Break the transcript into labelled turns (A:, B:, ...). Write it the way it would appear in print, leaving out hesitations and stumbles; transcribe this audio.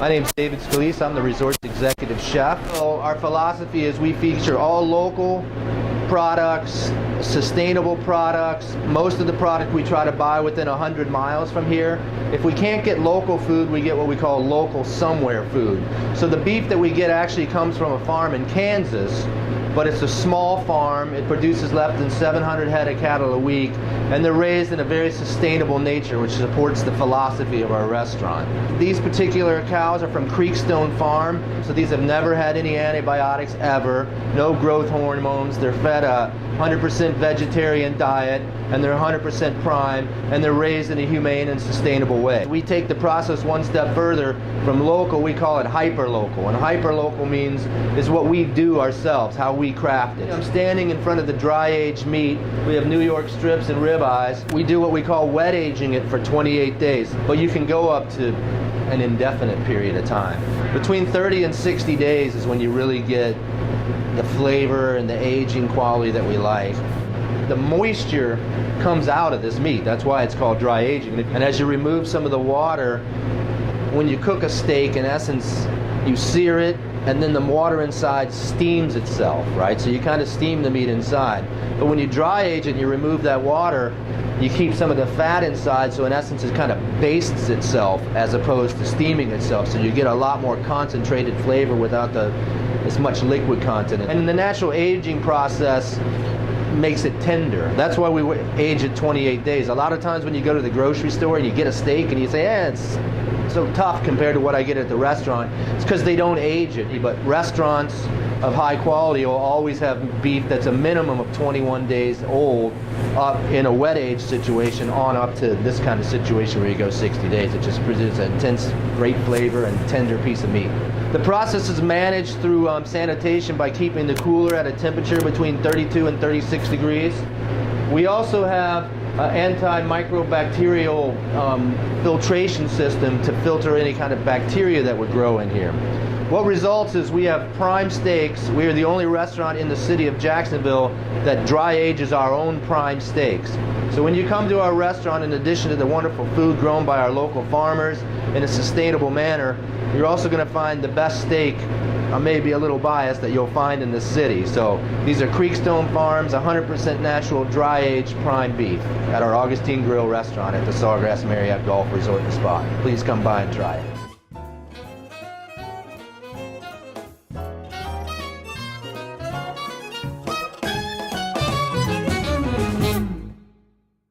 A: My name's David Scalise. I'm the resort's executive chef. So our philosophy is we feature all local products, sustainable products. Most of the product we try to buy within 100 miles from here. If we can't get local food, we get what we call local somewhere food. So the beef that we get actually comes from a farm in Kansas, but it's a small farm. It produces less than 700 head of cattle a week, and they're raised in a very sustainable nature, which supports the philosophy of our restaurant. These particular cows are from Creekside farm, so these have never had any antibiotics ever, no growth hormones. They're fed a 100% vegetarian diet, and they're 100% prime, and they're raised in a humane and sustainable way. We take the process one step further. From local, we call it hyper-local, and hyper-local means is what we do ourselves, how we craft it. I'm standing in front of the dry-aged meat. We have New York strips and ribeyes. We do what we call wet aging it for 28 days, but you can go up to an indefinite period of time. Between 30 and 60 days is when you really get the flavor and the aging quality that we like. The moisture comes out of this meat. That's why it's called dry aging. And as you remove some of the water, when you cook a steak, in essence, you sear it, and then the water inside steams itself, right? So you kind of steam the meat inside. But when you dry age it and you remove that water, you keep some of the fat inside, so in essence it kind of bastes itself as opposed to steaming itself. So you get a lot more concentrated flavor without as much liquid content. And the natural aging process makes it tender. That's why we age it 28 days. A lot of times when you go to the grocery store and you get a steak and you say, it's so tough compared to what I get at the restaurant, it's because they don't age it. But restaurants of high quality will always have beef that's a minimum of 21 days old up in a wet age situation on up to this kind of situation where you go 60 days. It just produces an intense, great flavor and tender piece of meat. The process is managed through sanitation by keeping the cooler at a temperature between 32 and 36 degrees. We also have antimicrobacterial filtration system to filter any kind of bacteria that would grow in here. What results is we have prime steaks. We are the only restaurant in the city of Jacksonville that dry ages our own prime steaks. So when you come to our restaurant, in addition to the wonderful food grown by our local farmers in a sustainable manner, you're also going to find the best steak, I may be a little biased, that you'll find in the city. So these are Creekstone Farms, 100% natural dry-aged prime beef at our Augustine Grille restaurant at the Sawgrass Marriott Golf Resort and Spa. Please come by and try it.